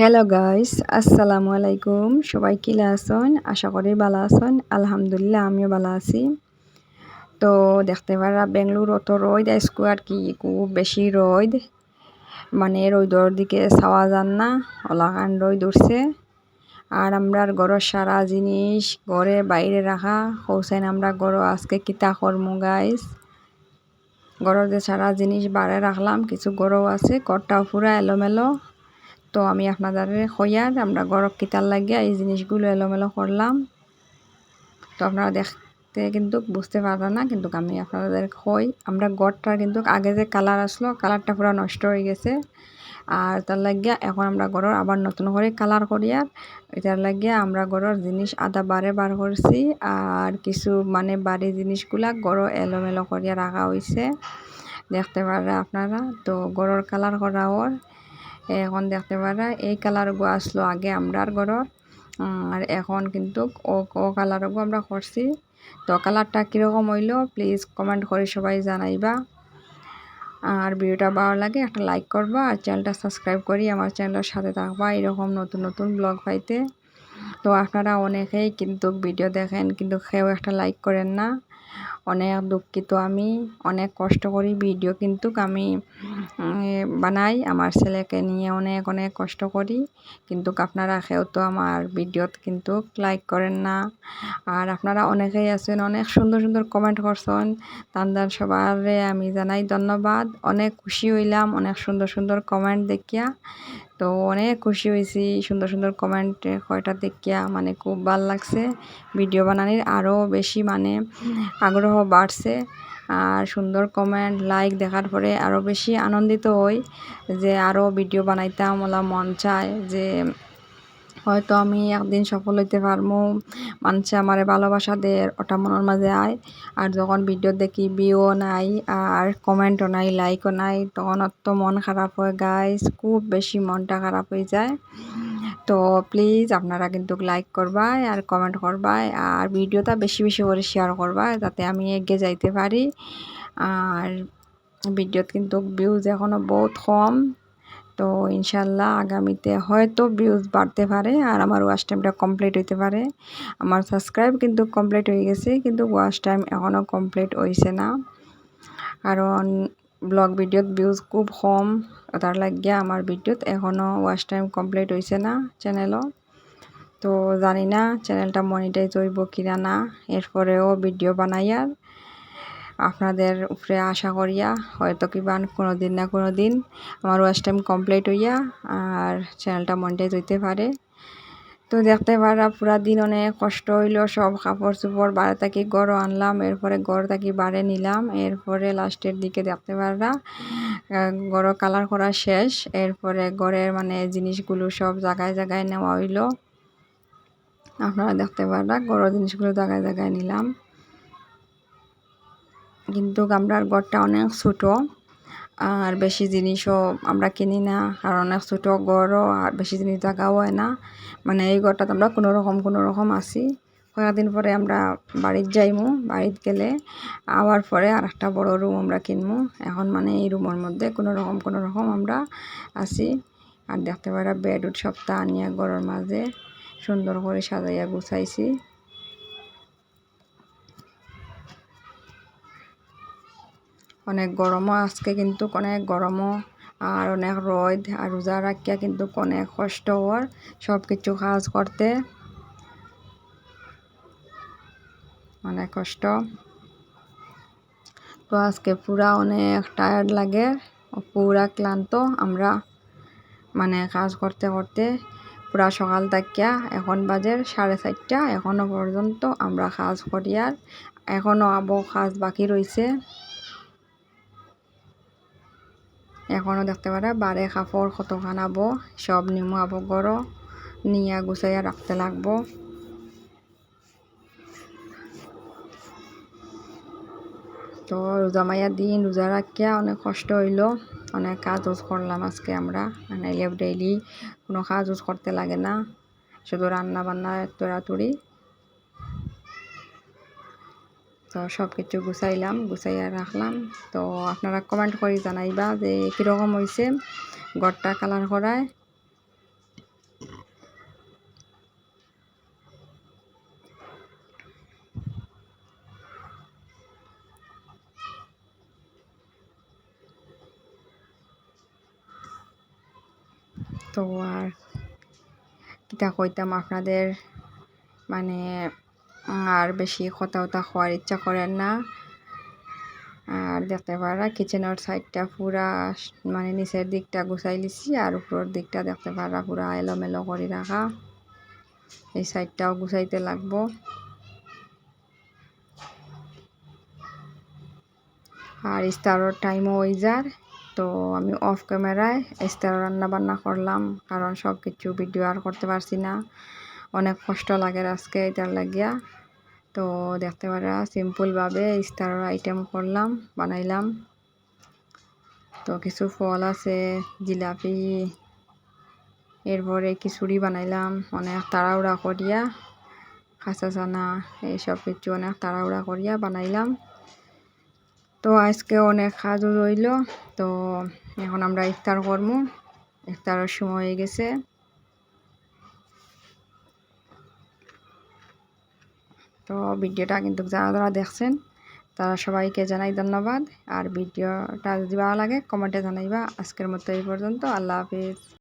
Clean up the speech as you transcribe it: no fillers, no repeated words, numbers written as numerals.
Hello guys, আসসালামু আলাইকুম। সবাই কিলা আছেন? আশা করি ভালো আছেন। আলহামদুলিল্লাহ আমিও ভালো আছি। তো দেখতে পারা বেঙ্গলুরু তো রোদ আজকে আর কি খুব বেশি রোদ, মানে রোদর দিকে ছাওয়া যান না, ওলাকান রোদ উঠছে। আর আমরার ঘরের সারা জিনিস ঘরে বাইরে রাখা হোসেন আমরা ঘর আজকে কিতা করমু গাইস। ঘরের যে সারা জিনিস বাইরে রাখলাম, কিছু ঘরও আছে, ঘরটাও পুরা এলোমেলো। তো আমি আপনাদের হইয়ার আমরা গরম কিতার লাগিয়া এই জিনিসগুলো এলোমেলো করলাম। তো আপনারা দেখতে কিন্তু বুঝতে পারবেন না, কিন্তু আমি আপনাদের হই আমরা গড়টার কিন্তু আগে যে কালার আসলো কালারটা পুরো নষ্ট হয়ে গেছে। আর তার লাগিয়া এখন আমরা গড়ের আবার নতুন করে কালার করিয়ার এটার লাগিয়া আমরা গড়ের জিনিস আদা বারে বার করছি। আর কিছু মানে বাড়ি জিনিসগুলা গড় এলোমেলো করিয়া রাখা হয়েছে, দেখতে পারে আপনারা। তো গড়ের কালার করা ওর এখন দেখতে পারা এই কালারগো আসলো আগে আমরার ঘরর, আর এখন কিন্তু ও কালারগো আমরা করছি। তো কালারটা কীরকম হইলো প্লিজ কমেন্ট করে সবাই জানাইবা। আর ভিডিওটা ভালো লাগে একটা লাইক করবা, আর চ্যানেলটা সাবস্ক্রাইব করি আমার চ্যানেলের সাথে থাকবা এরকম নতুন নতুন ব্লগ পাইতে। তো আপনারা অনেকেই কিন্তু ভিডিও দেখেন কিন্তু কেউ একটা লাইক করেন না, অনেক দুঃখিত। আমি অনেক কষ্ট করি ভিডিও কিন্তু আমি বানাই, আমার ছেলেকে নিয়ে অনেক অনেক কষ্ট করি, কিন্তু আপনারা কেউ তো আমার ভিডিওত কিন্তু লাইক করেন না। আর আপনারা অনেকেই আছেন অনেক সুন্দর সুন্দর কমেন্ট করছেন, তাদের সবারে আমি জানাই ধন্যবাদ। অনেক খুশি হইলাম অনেক সুন্দর সুন্দর কমেন্ট দেখিয়া। তো অনেক খুশি হয়েছি সুন্দর সুন্দর কমেন্ট কয়টা দেখিয়া, মানে খুব ভালো লাগছে। ভিডিও বানানোর আরও বেশি মানে আগ্রহ বাড়ছে। আর সুন্দর কমেন্ট লাইক দেখার পরে আরও বেশি আনন্দিত হই যে আরও ভিডিও বানাইতাম, ওলা মন চায় যে হয়তো আমি একদিন সফল হইতে পারবো, মানুষে আমারে ভালোবাসা দেয় ওটা মনের মাঝে আয়। আর যখন ভিডিও দেখি ভিউও নাই আর কমেন্টও নাই লাইকও নাই তখন অত মন খারাপ হয় গাইস, খুব বেশি মনটা খারাপ হয়ে যায়। তো প্লিজ আপনারা কিন্তু লাইক করবাই আর কমেন্ট করবাই আর ভিডিওটা বেশি বেশি করে শেয়ার করবাই যাতে আমি এগিয়ে যাইতে পারি। আর ভিডিওত কিন্তু ভিউজ এখনও বহুত কম, তো ইনশাল্লাহ আগামীতে হয়তো ভিউজ বাড়তে পারে আর আমার ওয়াচ টাইমটা কমপ্লিট হইতে পারে। আমার সাবস্ক্রাইব কিন্তু কমপ্লিট হয়ে গেছে কিন্তু ওয়াচ টাইম এখনও কমপ্লিট হয়েছে না, কারণ ব্লগ ভিডিওত ভিউজ খুব কম, তার লাগিয়া আমার ভিডিওত এখনও ওয়াচ টাইম কমপ্লিট হয়েছে না চ্যানেলও। তো জানি না চ্যানেলটা মনিটাইজ হইব কিনা না, এরপরেও ভিডিও বানাইয়ার আপনাদের উপরে আশা করিয়া হয়তো কিবা কোনো দিন না কোনো দিন আমার ওয়াচ টাইম কমপ্লিট হইয়া আর চ্যানেলটা মনিটাইজ হইতে পারে। তো দেখতে পারা পুরা দিন অনেক কষ্ট হইলো, সব কাপড় চোপড় বাড়ি থাকি গড়ও আনলাম, এরপরে গড় থাকি বাড়ে নিলাম, এরপরে লাস্টের দিকে দেখতে পারা গড় কালার করা শেষ। এরপরে গড়ের মানে জিনিসগুলো সব জায়গায় জায়গায় নেওয়া হইলো, আপনারা দেখতে পারা গড় জিনিসগুলো জায়গায় জায়গায় নিলাম। কিন্তু আমরার ঘরটা অনেক ছোটো আর বেশি জিনিসও আমরা কিনি না, কারণ অনেক ছোটো ঘরও আর বেশি জিনিস জায়গাও হয় না। মানে এই ঘরটাতে আমরা কোনো রকম আছি। কয়েকদিন পরে আমরা বাড়িতে যাইমু, বাড়িতে গেলে আবার পরে আর একটা বড় রুম আমরা কিনবো। এখন মানে এই রুমের মধ্যে কোনো রকম আমরা আছি। আর দেখতে পারা বেড উড সপ্তাহ আনিয়া ঘরের মাঝে সুন্দর করে সাজাইয়া গুছাইছি। অনেক গরমও আজকে কিন্তু অনেক গরমও আর অনেক রোদ, আর রোজা রাখিয়া কিন্তু অনেক কষ্ট হওয়ার সব কিছু কাজ করতে অনেক কষ্ট। তো আজকে পুরা অনেক টায়ার্ড লাগে, পুরা ক্লান্ত আমরা, মানে কাজ করতে করতে পুরা সকাল থাকিয়া এখন বাজে 4:30, এখনো পর্যন্ত আমরা কাজ করি আর এখনো কাজ বাকি রয়েছে। এখনও দেখতে পারা বারে কাপড় কতখান আবো সব নিমু আবো গড় নিয়ে গুছাইয়া রাখতে লাগবো। তো রোজা মাইয়ার দিন রোজা রাখিয়া অনেক কষ্ট হইলো, অনেক কাজ করলাম আজকে আমরা, মানে ডেইলি কোনো কাজ করতে লাগে না, শুধু রান্না বান্না তোড়াতুড়ি। তো সব কিছু গুছাইয়া রাখলাম। তো আপনারা কমেন্ট করে জানাইবা যে কীরকম হয়েছে ঘরটা কালার করায়। তো আর কিতা কইতাম আপনাদের, মানে আর বেশি কথা হওয়ার ইচ্ছা করেন না। আর দেখতে পারা কিচেনের সাইডটা পুরা মানে নিচের দিকটা গুছাই লিছি, আর উপরের দিকটা দেখতে পারা পুরা এলোমেলো করে রাখা। এই সাইডটাও গুছাইতে লাগবো। আর ইফতারের টাইমও হয়ে যার, তো আমি অফ ক্যামেরায় ইফতার রান্না বান্না করলাম, কারণ সব কিছু ভিডিও আর করতে পারছি না, অনেক কষ্ট লাগে আজকে এটার লাগিয়া। তো দেখতে পারা সিম্পলভাবে ইফতারের আইটেম করলাম, বানাইলাম। তো কিছু ফল আছে, জিলাপি, এরপরে খিচুড়ি বানাইলাম অনেক তাড়াহুড়া করিয়া, কাঁচা চানা এইসব কিছু অনেক তাড়াহুড়া করিয়া বানাইলাম। তো আজকে অনেক কাজও রইল। তো এখন আমরা ইফতার করবো, ইফতারের সময় হয়ে গেছে। তো ভিডিওটা কিন্তু যারা যারা দেখছেন তারা সবাইকে জানাই ধন্যবাদ। আর ভিডিওটা যদি ভালো লাগে কমেন্টে জানাইবা। আজকের মতো এই পর্যন্ত, আল্লাহ হাফিজ।